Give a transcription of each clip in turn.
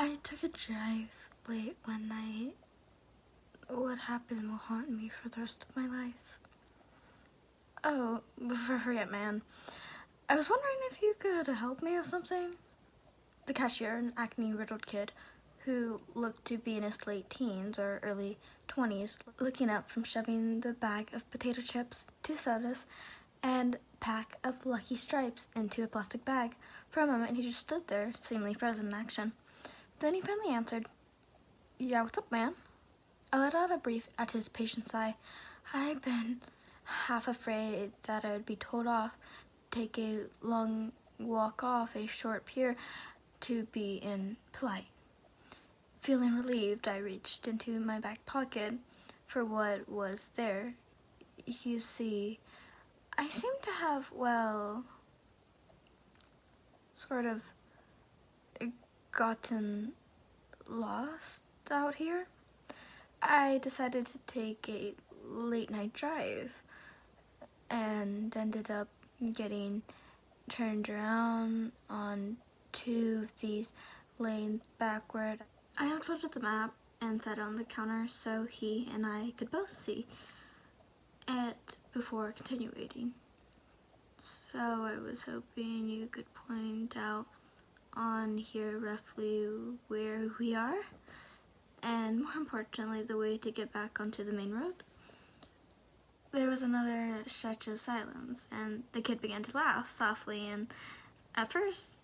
I took a drive late one night. What happened will haunt me for the rest of my life. Oh, before I forget, man, I was wondering if you could help me with something. The cashier, an acne-riddled kid who looked to be in his late teens or early 20s, looking up from shoving the bag of potato chips, 2 sodas, and pack of Lucky Stripes into a plastic bag. For a moment, he just stood there, seemingly frozen in action. Then he finally answered, "Yeah, what's up, man?" I let out a brief anticipation sigh. I'd been half afraid that I would be told off, take a long walk off a short pier to be polite. Feeling relieved, I reached into my back pocket for what was there. You see, I seem to have, sort of gotten lost out here. I decided to take a late night drive and ended up getting turned around on 2 of these lanes backward. I unfolded the map and set it on the counter so he and I could both see it before continuing. So I was hoping you could point out on here roughly where we are, and more importantly, the way to get back onto the main road. There was another stretch of silence, and the kid began to laugh softly and at first,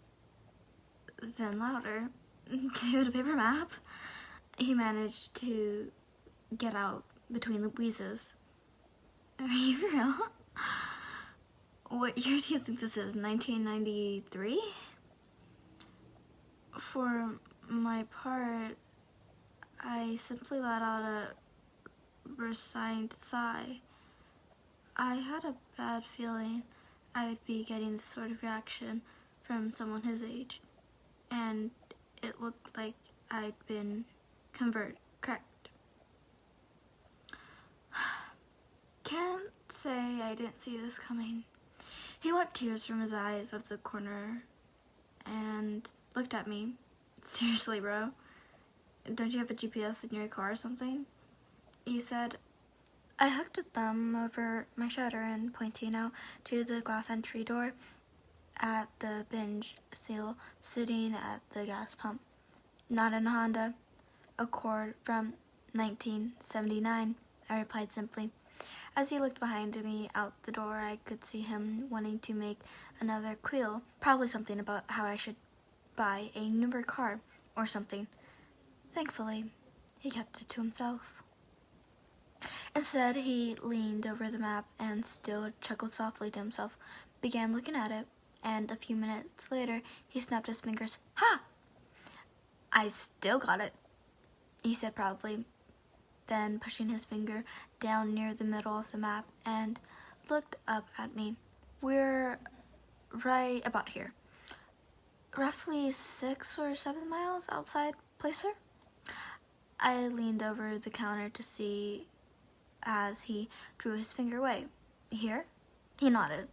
then louder. Do you have a paper map? He managed to get out between the wheezes. Are you real? What year do you think this is, 1993? For my part, I simply let out a resigned sigh. I had a bad feeling I would be getting this sort of reaction from someone his age, and it looked like I'd been correct. Can't say I didn't see this coming. He wiped tears from his eyes of the corner and looked at me. Seriously, bro? Don't you have a GPS in your car or something? He said. I hooked a thumb over my shoulder and pointing out to the glass entry door at the binge seal sitting at the gas pump. Not in a Honda Accord from 1979, I replied simply. As he looked behind me out the door, I could see him wanting to make another queal, probably something about how I should buy a newer car or something. Thankfully, he kept it to himself. Instead, he leaned over the map and still chuckled softly to himself, began looking at it, and a few minutes later, he snapped his fingers. Ha! I still got it, he said proudly, then pushing his finger down near the middle of the map and looked up at me. We're right about here. Roughly 6 or 7 miles outside Placer? I leaned over the counter to see as he drew his finger away. Here? He nodded,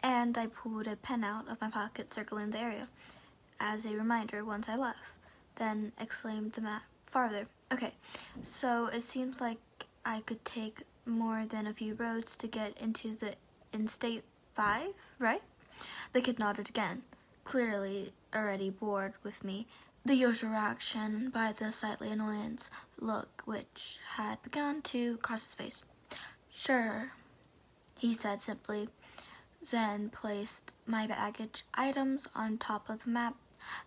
and I pulled a pen out of my pocket circling the area as a reminder once I left, then exclaimed the map farther. Okay, so it seems like I could take more than a few roads to get into the Interstate 5, right? The kid nodded again, clearly already bored with me, the usual reaction by the slightly annoyance look which had begun to cross his face. Sure, he said simply, then placed my baggage items on top of the map.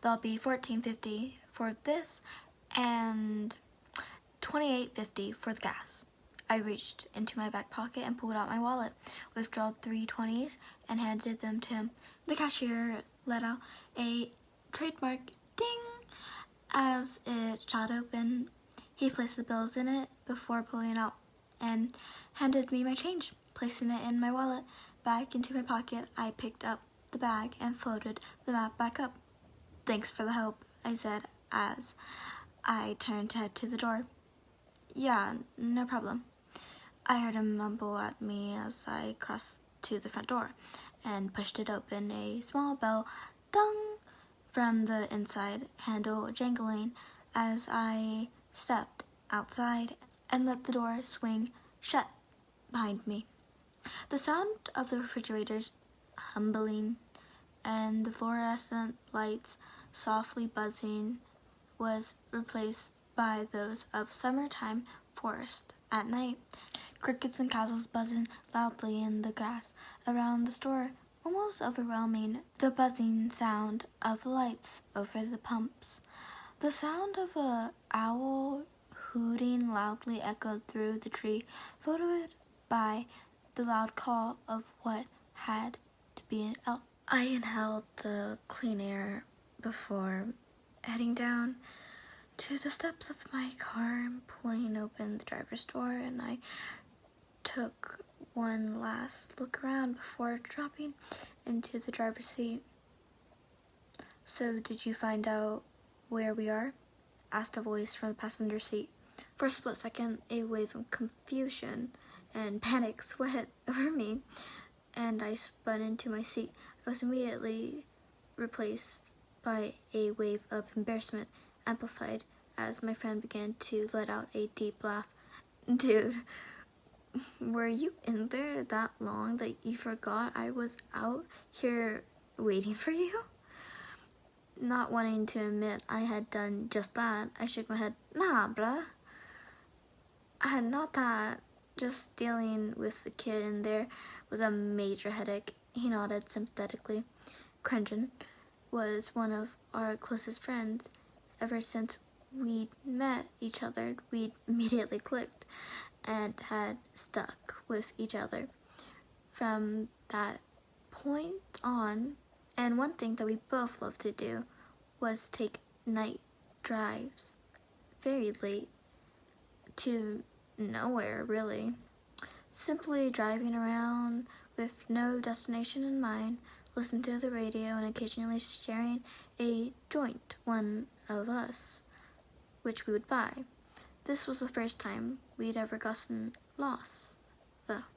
There'll be $14.50 for this and $28.50 for the gas. I reached into my back pocket and pulled out my wallet, withdrew 3 20s, and handed them to him. The cashier let out a trademark ding as it shot open. He placed the bills in it before pulling out and handed me my change. Placing it in my wallet back into my pocket, I picked up the bag and folded the map back up. Thanks for the help, I said as I turned to head to the door. Yeah, no problem. I heard him mumble at me as I crossed to the front door and pushed it open. A small bell, dong, from the inside handle jangling as I stepped outside and let the door swing shut behind me. The sound of the refrigerators humbling and the fluorescent lights softly buzzing was replaced by those of summertime forest at night. Crickets and cowslips buzzing loudly in the grass around the store, almost overwhelming the buzzing sound of the lights over the pumps. The sound of an owl hooting loudly echoed through the tree, followed by the loud call of what had to be an elk. I inhaled the clean air before heading down to the steps of my car and pulling open the driver's door, and I took one last look around before dropping into the driver's seat. "So, did you find out where we are?" asked a voice from the passenger seat. For a split second, a wave of confusion and panic swept over me, and I spun into my seat. I was immediately replaced by a wave of embarrassment, amplified as my friend began to let out a deep laugh. "Dude, were you in there that long that you forgot I was out here waiting for you?" Not wanting to admit I had done just that, I shook my head. "Nah, bruh. Not that. Just dealing with the kid in there was a major headache." He nodded sympathetically. Crenjan was one of our closest friends. Ever since we'd met each other, we'd immediately clicked and had stuck with each other from that point on. And one thing that we both loved to do was take night drives, very late, to nowhere really. Simply driving around with no destination in mind, listening to the radio and occasionally sharing a joint, one of us, which we would buy. This was the first time we'd ever gotten lost, though.